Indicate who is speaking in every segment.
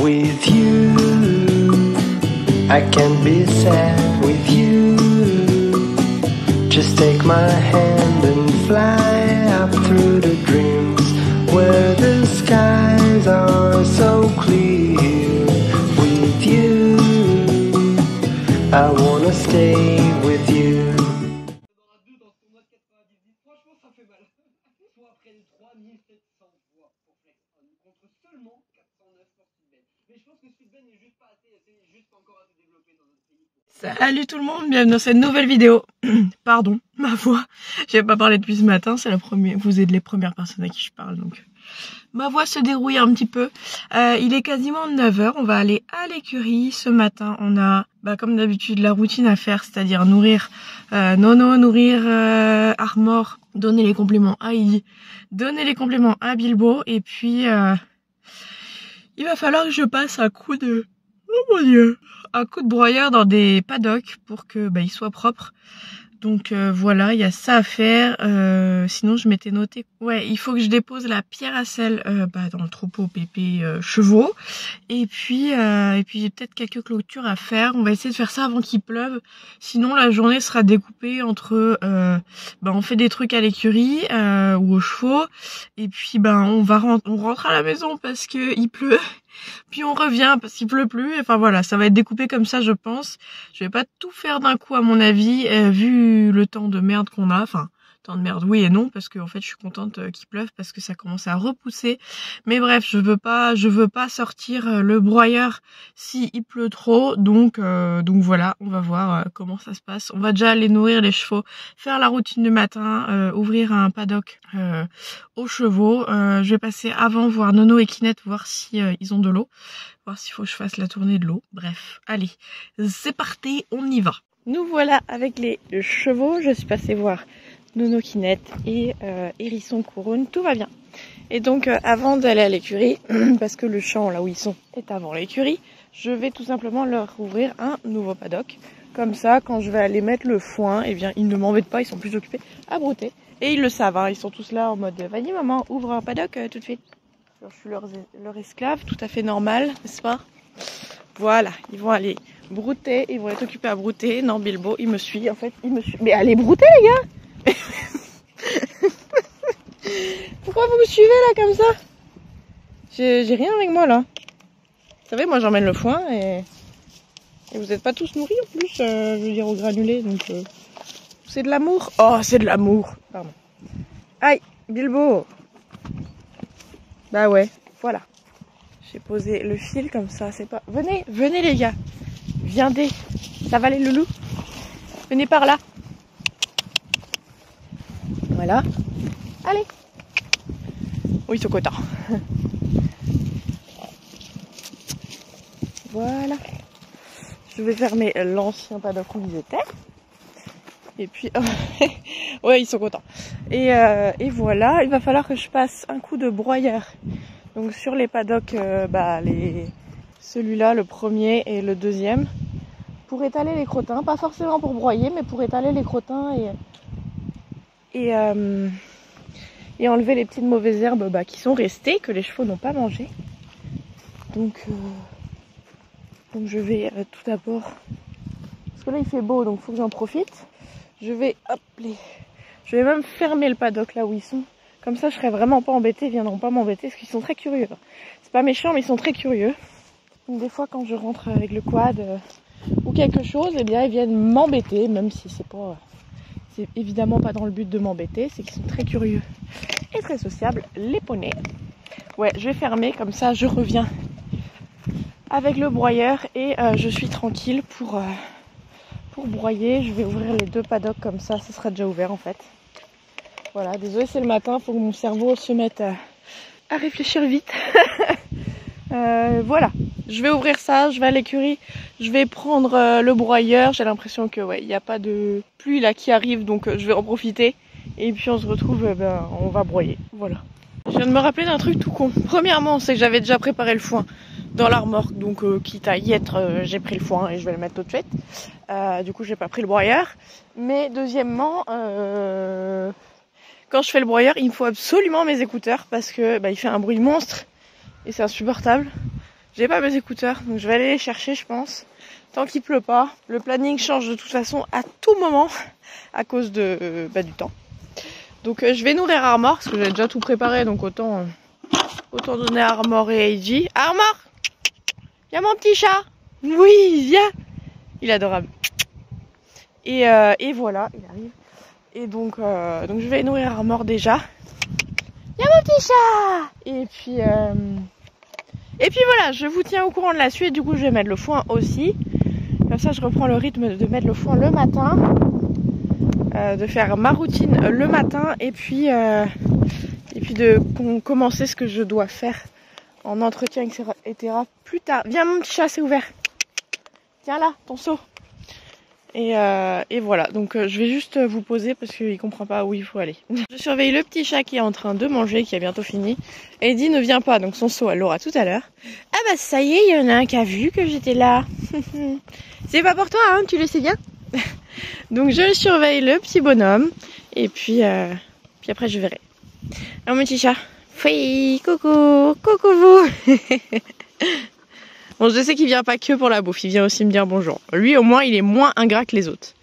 Speaker 1: with you. I can't be sad with you. Just take my hand and fly up through the dreams where the skies are so clear. With you, I wanna stay with you.
Speaker 2: Franchement, ça fait mal. Soit après 3700 voix pour Flex On contre seulement 409 pour Speedben. Mais je pense que Speedben n'est juste pas assez, c'est juste encore assez développé dans notre pays.
Speaker 3: Salut tout le monde, bienvenue dans cette nouvelle vidéo. Pardon, ma voix. J'avais pas parlé depuis ce matin, c'est la première. Vous êtes les premières personnes à qui je parle, donc ma voix se dérouille un petit peu. Il est quasiment 9h, on va aller à l'écurie. Ce matin, on a, comme d'habitude, la routine à faire, c'est-à-dire nourrir Nono, nourrir Armor, donner les compléments à Iggy, donner les compléments à Bilbo, et puis il va falloir que je passe un coup de... Oh mon dieu! Un coup de broyeur dans des paddocks pour que ils soient propres. Donc voilà, il y a ça à faire. Sinon je m'étais noté. Ouais, il faut que je dépose la pierre à sel dans le troupeau pépé chevaux. Et puis j'ai peut-être quelques clôtures à faire. On va essayer de faire ça avant qu'il pleuve. Sinon la journée sera découpée entre on fait des trucs à l'écurie ou aux chevaux. Et puis on rentre à la maison parce que il pleut. Puis on revient parce qu'il pleut plus. Enfin voilà, ça va être découpé comme ça, je pense. Je vais pas tout faire d'un coup à mon avis, vu le temps de merde qu'on a. Enfin, temps de merde, oui et non, parce que en fait, je suis contente qu'il pleuve parce que ça commence à repousser. Mais bref, je veux pas sortir le broyeur si il pleut trop. Donc voilà, on va voir comment ça se passe. On va déjà aller nourrir les chevaux, faire la routine du matin, ouvrir un paddock aux chevaux. Je vais passer avant voir Nono et Kinette, voir si ils ont de l'eau, voir s'il faut que je fasse la tournée de l'eau. Bref, allez, c'est parti, on y va. Nous voilà avec les chevaux. Je suis passée voir Nono, Kinette et Hérisson Couronne, tout va bien. Et donc avant d'aller à l'écurie, parce que le champ là où ils sont est avant l'écurie, je vais tout simplement leur ouvrir un nouveau paddock. Comme ça, quand je vais aller mettre le foin, ils ne m'embêtent pas, ils sont plus occupés à brouter. Et ils le savent, ils sont tous là en mode « Vas-y maman, ouvre un paddock tout de suite ». Alors, je suis leur esclave, tout à fait normal, n'est-ce pas? Voilà, ils vont aller brouter, ils vont être occupés à brouter. Non, Bilbo, il me suit, en fait, il me suit. Mais allez brouter les gars. Pourquoi vous me suivez là comme ça? J'ai rien avec moi là. Vous savez, moi j'emmène le foin et vous n'êtes pas tous nourris en plus, je veux dire au granulé, donc c'est de l'amour. Oh, c'est de l'amour. Pardon. Aïe, Bilbo. Bah ouais, voilà. J'ai posé le fil comme ça, c'est pas... Venez les gars. Viendez. Ça va les loulous? Venez par là. Voilà. Allez. Oui, ils sont contents. Voilà. Je vais fermer l'ancien paddock où ils étaient. Et puis... ouais, ils sont contents. Et voilà, il va falloir que je passe un coup de broyeur. Donc sur les paddocks, celui-là, le premier et le deuxième, pour étaler les crottins. Pas forcément pour broyer, mais pour étaler les crottins et enlever les petites mauvaises herbes qui sont restées, que les chevaux n'ont pas mangé. Donc je vais tout d'abord, parce que là il fait beau, donc il faut que j'en profite. Je vais même fermer le paddock là où ils sont. Comme ça je serai vraiment pas embêtée, ils viendront pas m'embêter, parce qu'ils sont très curieux. C'est pas méchant, mais ils sont très curieux. Donc des fois quand je rentre avec le quad ou quelque chose, ils viennent m'embêter, même si c'est évidemment pas dans le but de m'embêter, c'est qu'ils sont très curieux et très sociables, les poneys. Ouais, je vais fermer, comme ça je reviens avec le broyeur et je suis tranquille pour broyer. Je vais ouvrir les deux paddocks comme ça sera déjà ouvert en fait. Voilà, désolé c'est le matin, faut que mon cerveau se mette à réfléchir vite. Voilà, je vais ouvrir ça, je vais à l'écurie, je vais prendre le broyeur. J'ai l'impression que il n'y a pas de pluie là qui arrive, donc je vais en profiter. Et puis on se retrouve, on va broyer. Voilà. Je viens de me rappeler d'un truc tout con. Premièrement, c'est que j'avais déjà préparé le foin dans la remorque, donc quitte à y être, j'ai pris le foin et je vais le mettre tout de suite. Du coup, j'ai pas pris le broyeur. Mais deuxièmement, quand je fais le broyeur, il me faut absolument mes écouteurs parce que il fait un bruit monstre et c'est insupportable. J'ai pas mes écouteurs, donc je vais aller les chercher, je pense. Tant qu'il pleut pas. Le planning change de toute façon à tout moment à cause de du temps. Donc je vais nourrir Armor, parce que j'ai déjà tout préparé, donc autant donner à Armor et Eiji. Armor, viens mon petit chat. Oui, viens. Il est adorable. Et voilà, il arrive. Et donc je vais nourrir Armor déjà. Viens mon petit chat. Et puis voilà, je vous tiens au courant de la suite. Du coup, je vais mettre le foin aussi. Comme ça, je reprends le rythme de mettre le foin le matin. De faire ma routine le matin. Et puis de commencer ce que je dois faire en entretien, etc. plus tard. Viens mon petit chat, c'est ouvert. Tiens là, ton seau. Et voilà, donc je vais juste vous poser parce qu'il comprend pas où il faut aller. Je surveille le petit chat qui est en train de manger, qui a bientôt fini. Eddie ne vient pas, donc son seau elle l'aura tout à l'heure. Ah bah ça y est, il y en a un qui a vu que j'étais là. C'est pas pour toi, hein, tu le sais bien. Donc je surveille le petit bonhomme et puis après je verrai. Alors mon petit chat, oui, coucou, coucou vous. Bon, je sais qu'il vient pas que pour la bouffe, il vient aussi me dire bonjour. Lui, au moins, il est moins ingrat que les autres.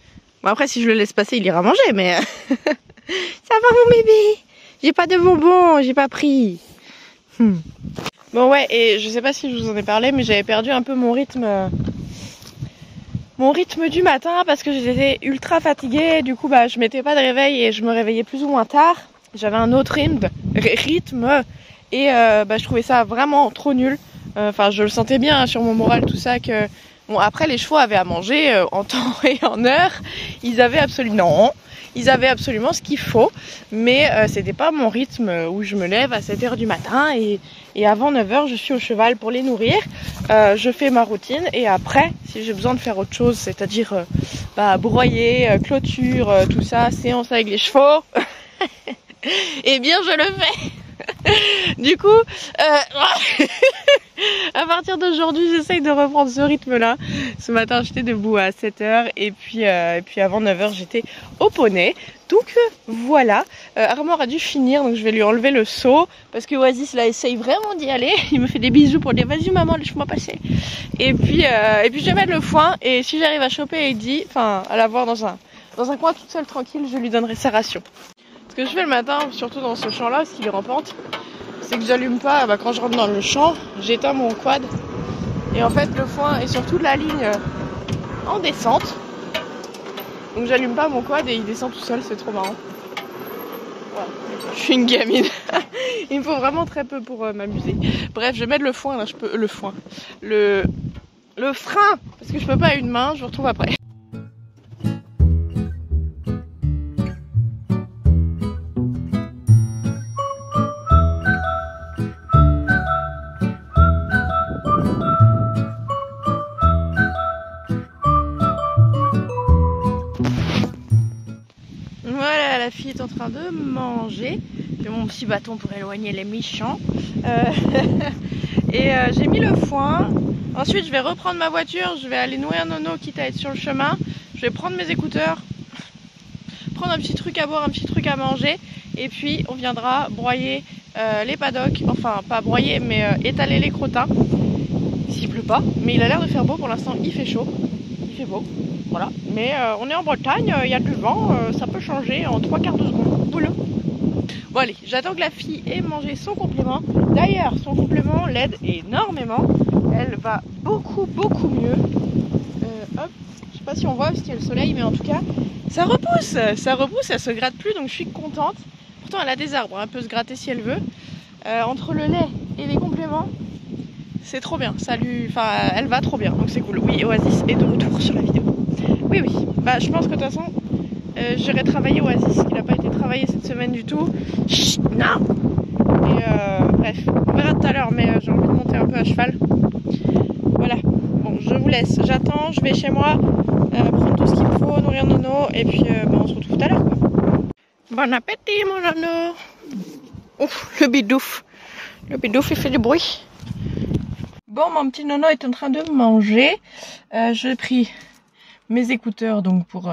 Speaker 3: Bon, après, si je le laisse passer, il ira manger, mais... Ça va, mon bébé? J'ai pas de bonbons, j'ai pas pris. Bon, ouais, et je sais pas si je vous en ai parlé, mais j'avais perdu un peu mon rythme du matin parce que j'étais ultra fatiguée. Du coup, je mettais pas de réveil et je me réveillais plus ou moins tard. J'avais un autre rythme et je trouvais ça vraiment trop nul. Enfin, je le sentais bien sur mon moral, tout ça, que... Bon, après, les chevaux avaient à manger en temps et en heure. Ils avaient absolument ce qu'il faut. Mais c'était pas mon rythme où je me lève à 7h du matin. Et avant 9h, je suis au cheval pour les nourrir. Je fais ma routine. Et après, si j'ai besoin de faire autre chose, c'est-à-dire broyer, clôture, tout ça, séance avec les chevaux, eh bien, je le fais. Du coup, à partir d'aujourd'hui, j'essaye de reprendre ce rythme-là. Ce matin, j'étais debout à 7h et puis avant 9h, j'étais au poney. Donc voilà, Armor a dû finir, donc je vais lui enlever le seau parce que Oasis là essaye vraiment d'y aller. Il me fait des bisous pour dire vas-y maman, laisse-moi passer. Et puis je vais mettre le foin et si j'arrive à choper Eddie, enfin à la voir dans un coin toute seule tranquille, je lui donnerai sa ration. Ce que je fais le matin, surtout dans ce champ-là, parce qu'il est rampante, c'est que j'allume pas, quand je rentre dans le champ, j'éteins mon quad. Et en fait, le foin est sur toute la ligne en descente. Donc j'allume pas mon quad et il descend tout seul, c'est trop marrant. Voilà. Je suis une gamine. Il me faut vraiment très peu pour m'amuser. Bref, je vais mettre le foin, là, le frein, parce que je peux pas à une main, je vous retrouve après. Voilà, la fille est en train de manger. J'ai mon petit bâton pour éloigner les méchants. J'ai mis le foin. Ensuite, je vais reprendre ma voiture. Je vais aller nourrir Nono, quitte à être sur le chemin. Je vais prendre mes écouteurs, prendre un petit truc à boire, un petit truc à manger. Et puis, on viendra broyer les paddocks. Enfin, pas broyer, mais étaler les crottins. S'il pleut pas. Mais il a l'air de faire beau pour l'instant. Il fait chaud. Il fait beau. Voilà, mais on est en Bretagne, il y a du vent, ça peut changer en 3/4 de seconde. Boulot. Bon allez, j'attends que la fille ait mangé son complément. D'ailleurs, son complément l'aide énormément. Elle va beaucoup mieux. Hop, je sais pas si on voit parce qu'il y a le soleil, mais en tout cas, ça repousse, elle se gratte plus, donc je suis contente. Pourtant, elle a des arbres, elle peut se gratter si elle veut. Entre le lait et les compléments, c'est trop bien. Elle va trop bien, donc c'est cool. Oui, Oasis est de retour sur la vidéo. Oui, je pense que de toute façon, j'irai travailler Oasis, qui n'a pas été travaillé cette semaine du tout. Chut, non. Et bref, on verra tout à l'heure, mais j'ai envie de monter un peu à cheval. Voilà, bon, je vous laisse, j'attends, je vais chez moi, prendre tout ce qu'il me faut, nourrir Nono, et puis on se retrouve tout à l'heure. Bon appétit mon Nono. Ouf, le bidouf, il fait du bruit. Bon, mon petit Nono est en train de manger. J'ai pris mes écouteurs donc pour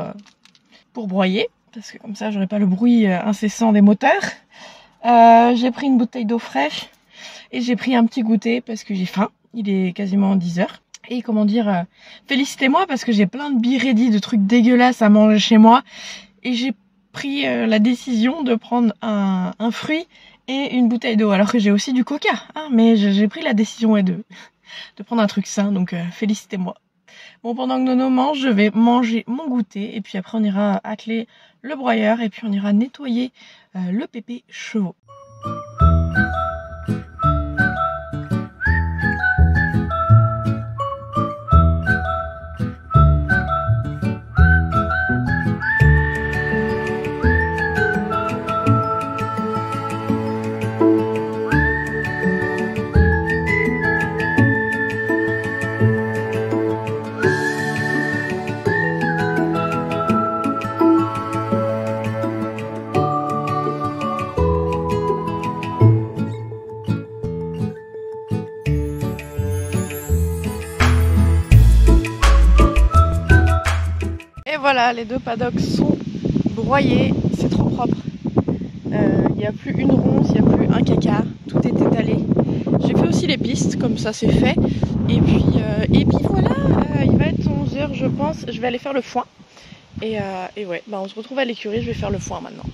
Speaker 3: broyer, parce que comme ça j'aurai pas le bruit incessant des moteurs. J'ai pris une bouteille d'eau fraîche et j'ai pris un petit goûter parce que j'ai faim. Il est quasiment 10 h. Et comment dire, félicitez-moi parce que j'ai plein de be-ready, de trucs dégueulasses à manger chez moi. Et j'ai pris la décision de prendre un fruit et une bouteille d'eau. Alors que j'ai aussi du coca, hein, mais j'ai pris la décision de prendre un truc sain, donc félicitez-moi. Bon, pendant que Nono mange, je vais manger mon goûter. Et puis après, on ira atteler le broyeur. Et puis on ira nettoyer le pépé chevaux. Voilà, les deux paddocks sont broyés, c'est trop propre. Il n'y a plus une ronce, il n'y a plus un caca, tout est étalé. J'ai fait aussi les pistes, comme ça c'est fait. Et puis voilà, il va être 11 h je pense, je vais aller faire le foin. Et ouais, bah on se retrouve à l'écurie, je vais faire le foin maintenant.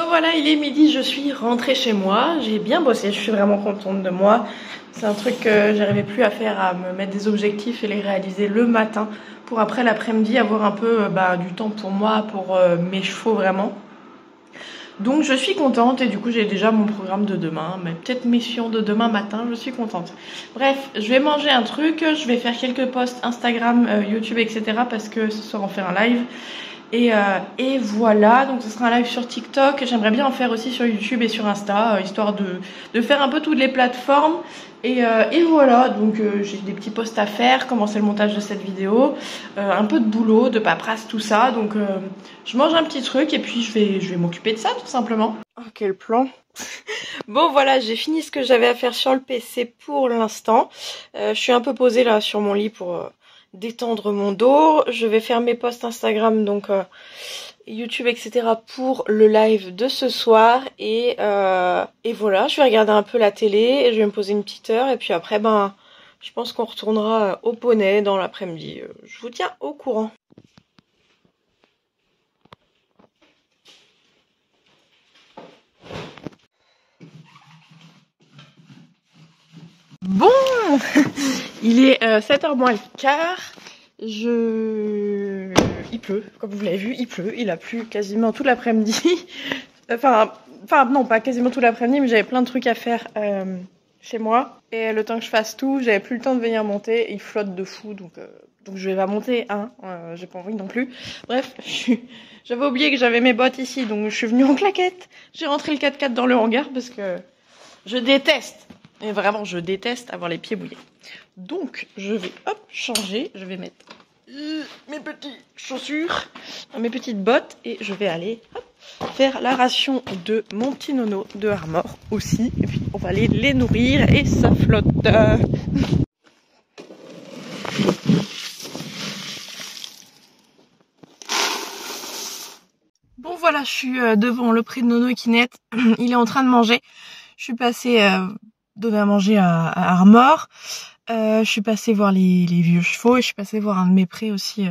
Speaker 3: Voilà, il est midi, je suis rentrée chez moi, j'ai bien bossé, je suis vraiment contente de moi. C'est un truc que j'arrivais plus à faire, à me mettre des objectifs et les réaliser le matin pour après l'après-midi avoir un peu du temps pour moi, pour mes chevaux vraiment. Donc je suis contente et du coup j'ai déjà mon programme de demain, mais peut-être mission de demain matin, je suis contente. Bref, je vais manger un truc, je vais faire quelques posts Instagram, YouTube, etc. parce que ce soir on fait un live. Et voilà, donc ce sera un live sur TikTok. J'aimerais bien en faire aussi sur YouTube et sur Insta, histoire de faire un peu toutes les plateformes. Et voilà, donc j'ai des petits posts à faire, commencer le montage de cette vidéo, un peu de boulot, de paperasse, tout ça. Donc je mange un petit truc et puis je vais m'occuper de ça tout simplement. Oh, quel plan. Bon voilà, j'ai fini ce que j'avais à faire sur le PC pour l'instant. Je suis un peu posée là sur mon lit pour détendre mon dos. Je vais faire mes posts Instagram, donc YouTube, etc. pour le live de ce soir. Et voilà, je vais regarder un peu la télé, je vais me poser une petite heure. Et puis après, je pense qu'on retournera au poney dans l'après-midi. Je vous tiens au courant. Bon, il est 7h moins le quart. Il pleut, comme vous l'avez vu, il pleut. Il a plu quasiment tout l'après-midi. Enfin non, pas quasiment tout l'après-midi, mais j'avais plein de trucs à faire chez moi. Et le temps que je fasse tout, j'avais plus le temps de venir monter. Il flotte de fou, donc je vais pas monter, hein. J'ai pas envie non plus. Bref, j'avais oublié que j'avais mes bottes ici, donc je suis venue en claquette. J'ai rentré le 4x4 dans le hangar parce que je déteste. Et vraiment, je déteste avoir les pieds mouillés. Donc, je vais, hop, changer. Je vais mettre mes petites chaussures, mes petites bottes. Et je vais aller, hop, faire la ration de mon petit nono de Armor aussi. Et puis, on va aller les nourrir et ça flotte. Bon, voilà, je suis devant le pré de Nono et Kinette. Il est en train de manger. Je suis passée donner à manger à Armor. Je suis passée voir les vieux chevaux et je suis passée voir un de mes prés aussi,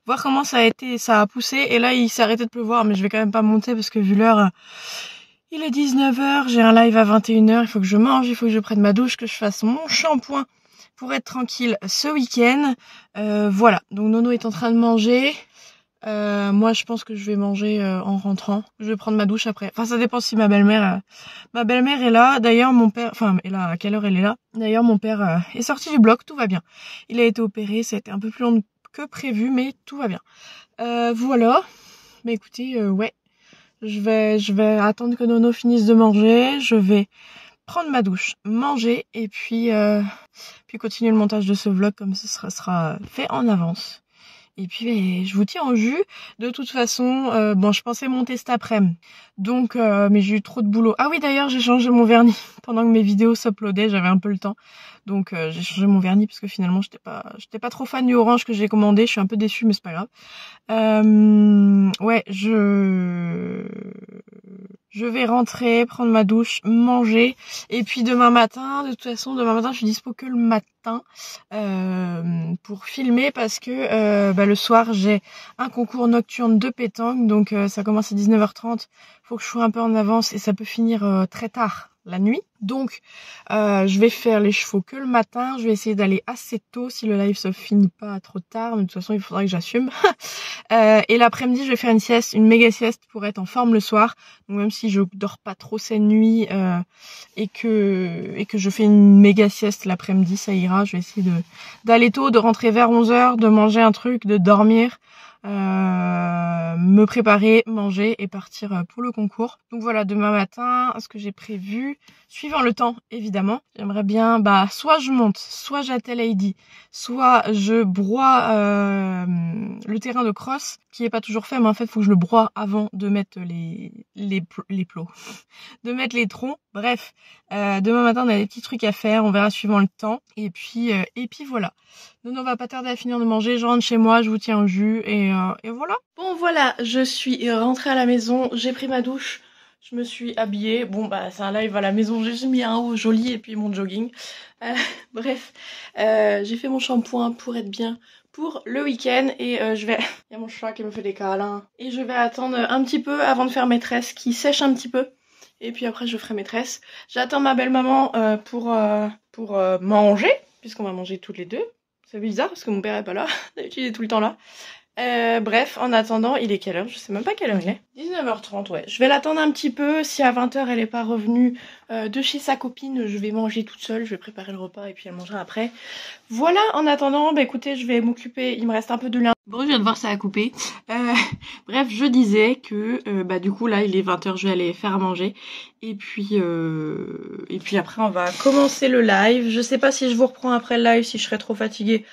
Speaker 3: voir comment ça a poussé. Et là, il s'est arrêté de pleuvoir, mais je vais quand même pas monter parce que vu l'heure, il est 19h, j'ai un live à 21h, il faut que je mange, il faut que je prenne ma douche, que je fasse mon shampoing pour être tranquille ce week-end. Voilà, donc Nono est en train de manger. Moi, je pense que je vais manger en rentrant. Je vais prendre ma douche après. Enfin, ça dépend si ma belle-mère est là. D'ailleurs, mon père... Enfin, est là. À quelle heure elle est là? D'ailleurs, mon père est sorti du bloc. Tout va bien. Il a été opéré. Ça a été un peu plus long que prévu, mais tout va bien. Voilà. Mais écoutez, ouais. Je vais attendre que Nono finisse de manger. Je vais prendre ma douche, manger et puis continuer le montage de ce vlog comme ce sera fait en avance. Et puis je vous tiens au jus. De toute façon, bon, je pensais monter cet après-midi. Donc, mais j'ai eu trop de boulot. Ah oui, d'ailleurs, j'ai changé mon vernis. Pendant que mes vidéos s'uploadaient, j'avais un peu le temps. Donc, j'ai changé mon vernis parce que finalement, j'étais pas trop fan du orange que j'ai commandé. Je suis un peu déçue, mais c'est pas grave. Ouais, je vais rentrer, prendre ma douche, manger. Et puis demain matin, de toute façon, je suis dispo que le matin pour filmer parce que le soir, j'ai un concours nocturne de pétanque. Donc ça commence à 19h30. Faut que je sois un peu en avance et ça peut finir très tard la nuit. Donc je vais faire les chevaux que le matin. Je vais essayer d'aller assez tôt si le live se finit pas trop tard. Mais de toute façon, il faudra que j'assume. Et l'après-midi, je vais faire une sieste, une méga sieste pour être en forme le soir. Donc même si je dors pas trop cette nuit et que je fais une méga sieste l'après-midi, ça ira. Je vais essayer d'aller tôt, de rentrer vers 11h, de manger un truc, de dormir. Me préparer, manger et partir pour le concours. Donc voilà, demain matin, ce que j'ai prévu, suivant le temps évidemment, j'aimerais bien soit je monte, soit j'attelle Heidi, soit je broie le terrain de cross qui est pas toujours fait, mais en fait faut que je le broie avant de mettre les plots, de mettre les troncs. Bref, demain matin on a des petits trucs à faire, on verra suivant le temps et puis voilà. Donc on va pas tarder à finir de manger, je rentre chez moi, je vous tiens au jus et voilà. Bon voilà, je suis rentrée à la maison, j'ai pris ma douche, je me suis habillée. Bon c'est un live à la maison, j'ai mis un haut joli et puis mon jogging. Bref, j'ai fait mon shampoing pour être bien pour le week-end et je vais... Il y a mon chat qui me fait des câlins. Et je vais attendre un petit peu avant de faire mes tresses qui sèchent un petit peu. Et puis après je ferai mes tresses. J'attends ma belle-maman pour manger, puisqu'on va manger toutes les deux. C'est bizarre parce que mon père est pas là, d'habitude il est tout le temps là. Bref, en attendant, il est quelle heure? Je sais même pas quelle heure il est. 19h30, ouais. Je vais l'attendre un petit peu. Si à 20h elle est pas revenue de chez sa copine, je vais manger toute seule. Je vais préparer le repas et puis elle mangera après. Voilà, en attendant, écoutez, je vais m'occuper. Il me reste un peu de lin. Bon, je viens de voir ça a coupé. Bref, je disais que du coup là il est 20h, je vais aller faire à manger. Et puis après on va commencer le live. Je sais pas si je vous reprends après le live, si je serai trop fatiguée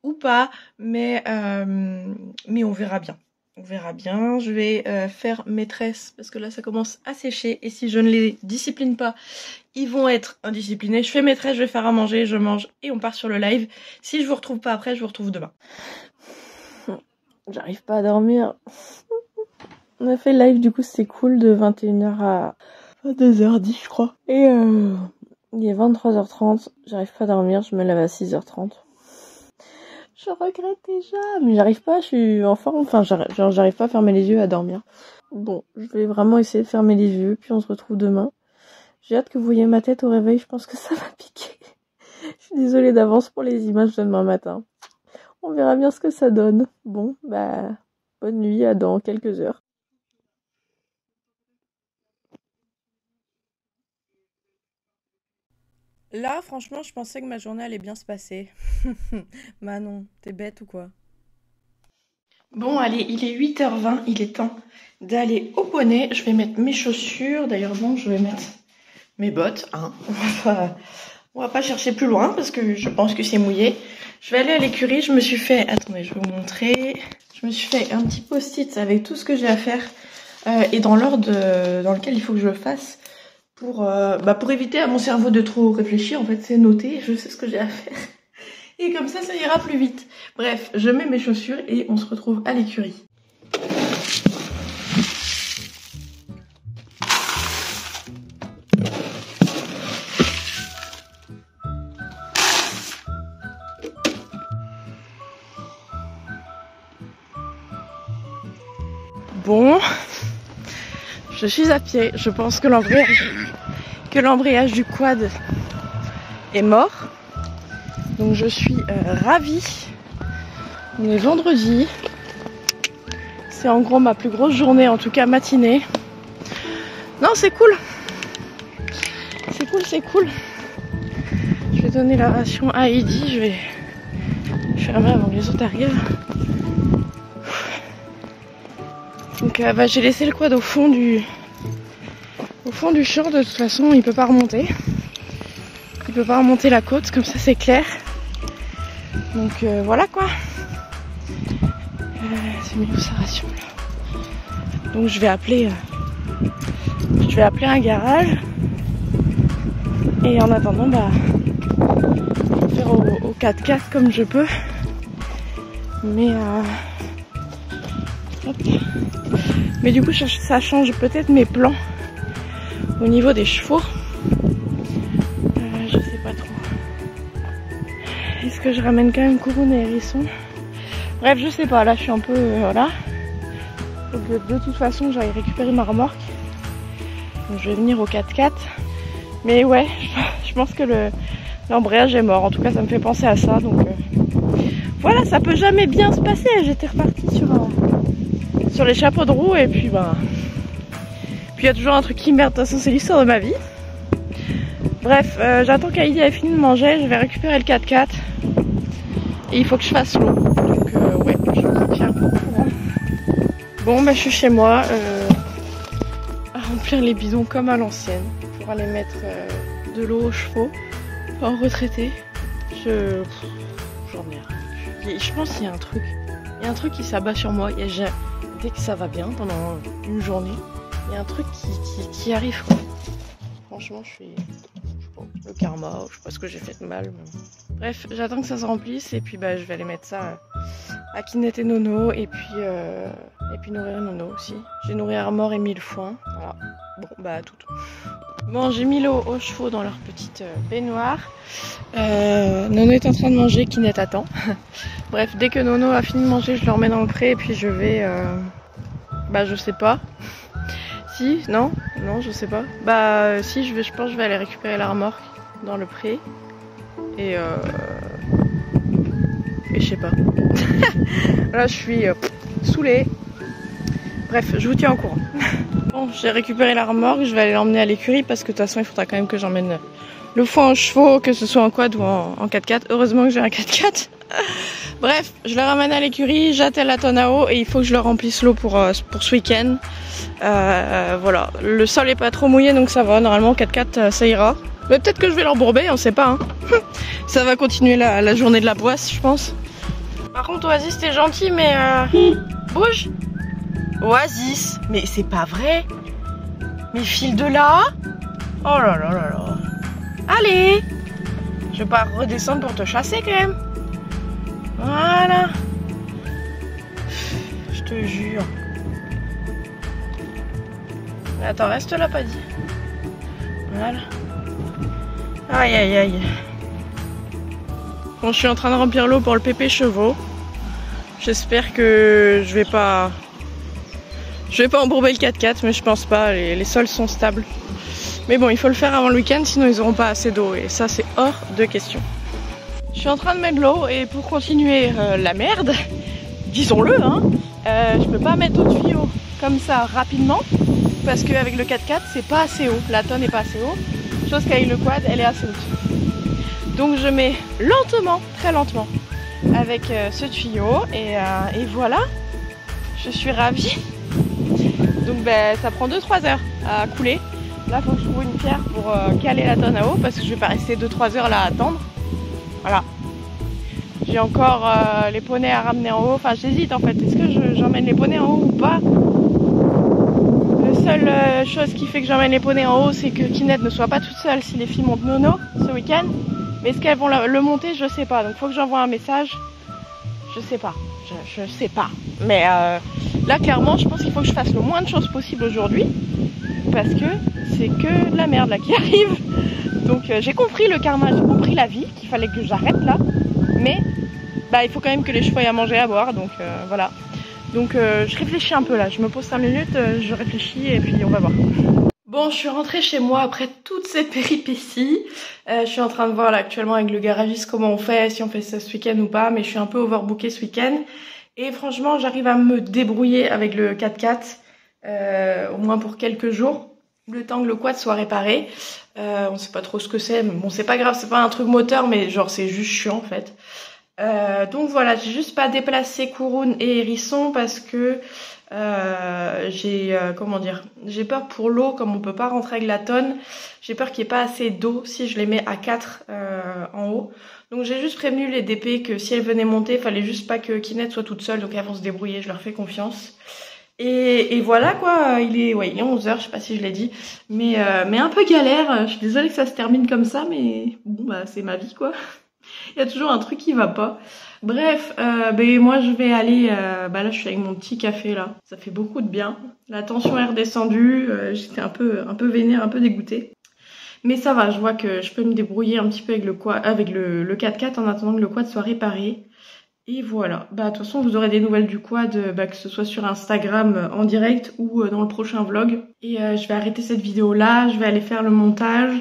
Speaker 3: ou pas, mais on verra bien. On verra bien. Je vais faire mes tresses parce que là ça commence à sécher et si je ne les discipline pas, ils vont être indisciplinés. Je fais mes tresses, je vais faire à manger, je mange et on part sur le live. Si je vous retrouve pas après, je vous retrouve demain. J'arrive pas à dormir. On a fait le live, du coup c'était cool, de 21h à 22h10 je crois. Et il est 23h30, j'arrive pas à dormir, je me lève à 6h30. Je regrette déjà, mais j'arrive pas, je suis en forme, enfin j'arrive pas à fermer les yeux, à dormir. Bon, je vais vraiment essayer de fermer les yeux, puis on se retrouve demain. J'ai hâte que vous voyez ma tête au réveil, je pense que ça va piquer. Je suis désolée d'avance pour les images de demain matin. On verra bien ce que ça donne. Bon, bonne nuit, à dans quelques heures. Là, franchement, je pensais que ma journée allait bien se passer. Manon, t'es bête ou quoi? Bon, allez, il est 8h20, il est temps d'aller au poney. Je vais mettre mes chaussures. D'ailleurs, bon, je vais mettre mes bottes. Hein. On va pas chercher plus loin parce que je pense que c'est mouillé. Je vais aller à l'écurie. Je me suis fait... Attendez, je vais vous montrer. Je me suis fait un petit post-it avec tout ce que j'ai à faire et dans l'ordre dans lequel il faut que je le fasse. Pour éviter à mon cerveau de trop réfléchir, en fait c'est noté, je sais ce que j'ai à faire. Et comme ça ira plus vite. Bref, je mets mes chaussures et on se retrouve à l'écurie. Bon... Je suis à pied, je pense que l'embrayage du quad est mort. Donc je suis ravie. On est vendredi. C'est en gros ma plus grosse journée, en tout cas matinée. Non, c'est cool. C'est cool, c'est cool. Je vais donner la ration à Heidi. Je vais fermer avant que les autres arrivent. Donc bah, j'ai laissé le quad au fond du champ. De toute façon, il peut pas remonter. Il peut pas remonter la côte, comme ça c'est clair. Donc voilà quoi. C'est mieux sa ration là. Donc je vais appeler un garage. Et en attendant, bah, je vais faire au 4x4 comme je peux. Mais hop. Mais du coup, ça change peut-être mes plans au niveau des chevaux. Je sais pas trop. Est-ce que je ramène quand même Couronne et Hérisson? Bref, je sais pas. Là, je suis un peu voilà. Donc, de toute façon, j'allais récupérer ma remorque. Donc, je vais venir au 4x4. Mais ouais, je pense que l'embrayage est mort. En tout cas, ça me fait penser à ça. Donc voilà, ça peut jamais bien se passer. J'étais repartie sur les chapeaux de roue et puis bah, puis il y a toujours un truc qui merde. De toute façon, c'est l'histoire de ma vie. Bref, j'attends qu'Heidi ait fini de manger. Je vais récupérer le 4x4 et il faut que je fasse l'eau. Donc ouais, je vous tiens au courant. Bon, bah je suis chez moi à remplir les bidons comme à l'ancienne. Pour aller mettre de l'eau aux chevaux en retraité. J'en ai rien. Je pense qu'il y a un truc. Il y a un truc qui s'abat sur moi. Dès que ça va bien pendant une journée, il y a un truc qui arrive quoi. Franchement, je suis le karma, je sais pas ce que j'ai fait de mal. Mais... Bref, j'attends que ça se remplisse et puis bah je vais aller mettre ça à Kinette et Nono et puis nourrir Nono aussi. J'ai nourri Armor et mis le foin. Voilà. Bon bah tout. Bon, j'ai mis l'eau aux chevaux dans leur petite baignoire. Nono est en train de manger, Kinette attend. Bref, dès que Nono a fini de manger, je le remets dans le pré et puis je vais... Bah je sais pas. Si, non, je sais pas. Bah si, je pense que je vais aller récupérer la remorque dans le pré. Et je sais pas. Là je suis saoulée. Bref, je vous tiens au courant. Bon, j'ai récupéré la remorque, je vais aller l'emmener à l'écurie parce que de toute façon il faudra quand même que j'emmène le foin aux chevaux, que ce soit en quad ou en 4x4. Heureusement que j'ai un 4x4. Bref, je le ramène à l'écurie, j'attelle la tonne à eau et il faut que je leur remplisse l'eau pour ce week-end. Voilà, le sol est pas trop mouillé donc ça va, normalement 4x4 ça ira. Mais peut-être que je vais l'embourber, on sait pas. Hein. Ça va continuer la journée de la boisse, je pense. Par contre, Oasis, t'es gentil, mais bouge. Oasis, mais c'est pas vrai. Mais file de là. Oh là là là là. Allez. Je vais pas redescendre pour te chasser quand même. Voilà. Je te jure. Attends, reste là, pas dit. Voilà. Aïe aïe aïe. Bon, je suis en train de remplir l'eau pour le pépé chevaux. J'espère que je vais pas embourber le 4x4, mais je pense pas, les sols sont stables. Mais bon, il faut le faire avant le week-end, sinon ils auront pas assez d'eau et ça c'est hors de question. Je suis en train de mettre de l'eau et pour continuer la merde, disons-le, hein, je peux pas mettre d'autres tuyaux comme ça rapidement parce qu'avec le 4x4 c'est pas assez haut, la tonne est pas assez haut, chose qu'avec le quad elle est assez haute. Donc je mets lentement, très lentement avec ce tuyau et voilà, je suis ravie. Donc ben, ça prend 2-3 heures à couler. Là il faut que je trouve une pierre pour caler la tonne à eau parce que je vais pas rester 2-3 heures là à attendre. Voilà. J'ai encore les poneys à ramener en haut. Enfin j'hésite en fait. Est-ce que j'emmène les poneys en haut ou pas? La seule chose qui fait que j'emmène les poneys en haut, c'est que Kinette ne soit pas toute seule si les filles montent Nono ce week-end. Mais est-ce qu'elles vont le monter? Je sais pas. Donc faut que j'envoie un message. Je sais pas. Je sais pas. Mais là clairement je pense qu'il faut que je fasse le moins de choses possible aujourd'hui. Parce que c'est que de la merde là qui arrive. Donc j'ai compris le karma, j'ai compris la vie, qu'il fallait que j'arrête là. Mais bah, il faut quand même que les chevaux aient à manger, à boire. Donc voilà. Donc je réfléchis un peu là. Je me pose 5 minutes, je réfléchis et puis on va voir. Bon, je suis rentrée chez moi après toutes ces péripéties. Je suis en train de voir là actuellement avec le garagiste comment on fait, si on fait ça ce week-end ou pas. Mais je suis un peu overbookée ce week-end. Et franchement, j'arrive à me débrouiller avec le 4x4, au moins pour quelques jours, le temps que le quad soit réparé. On sait pas trop ce que c'est, mais bon, c'est pas grave, c'est pas un truc moteur, mais genre c'est juste chiant en fait. Donc voilà, j'ai juste pas déplacé Kouroun et Hérisson parce que j'ai peur pour l'eau, comme on peut pas rentrer avec la tonne, j'ai peur qu'il n'y ait pas assez d'eau si je les mets à 4 en haut. Donc j'ai juste prévenu les DP que si elles venaient monter, il fallait juste pas que Kinette soit toute seule, donc elles vont se débrouiller, je leur fais confiance. Et voilà quoi, il est 11h, je sais pas si je l'ai dit, mais un peu galère, je suis désolée que ça se termine comme ça, mais bon bah c'est ma vie quoi. Il y a toujours un truc qui va pas. Bref, moi je vais aller, là je suis avec mon petit café là, ça fait beaucoup de bien. La tension est redescendue, j'étais un peu vénère, un peu dégoûtée. Mais ça va, je vois que je peux me débrouiller un petit peu avec le 4x4 en attendant que le quad soit réparé. Et voilà, de toute façon vous aurez des nouvelles du quad, que ce soit sur Instagram en direct ou dans le prochain vlog. Et je vais arrêter cette vidéo là, je vais aller faire le montage.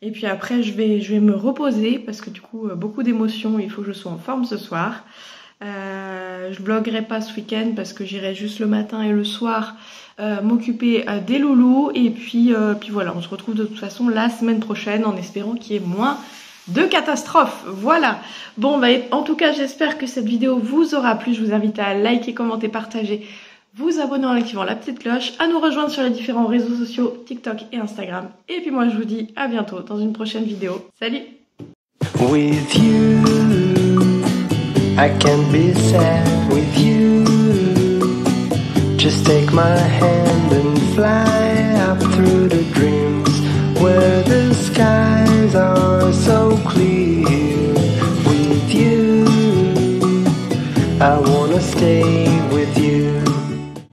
Speaker 3: Et puis après je vais me reposer parce que du coup beaucoup d'émotions, il faut que je sois en forme ce soir. Je vloggerai pas ce week-end parce que j'irai juste le matin et le soir m'occuper des loulous. Et puis voilà, on se retrouve de toute façon la semaine prochaine en espérant qu'il y ait moins de catastrophes. Voilà. Bon en tout cas j'espère que cette vidéo vous aura plu. Je vous invite à liker, commenter, partager, vous abonner en activant la petite cloche, à nous rejoindre sur les différents réseaux sociaux TikTok et Instagram. Et puis moi je vous dis à bientôt dans une prochaine vidéo. Salut!
Speaker 1: With you, I can be sad with you. Just take my hand and fly.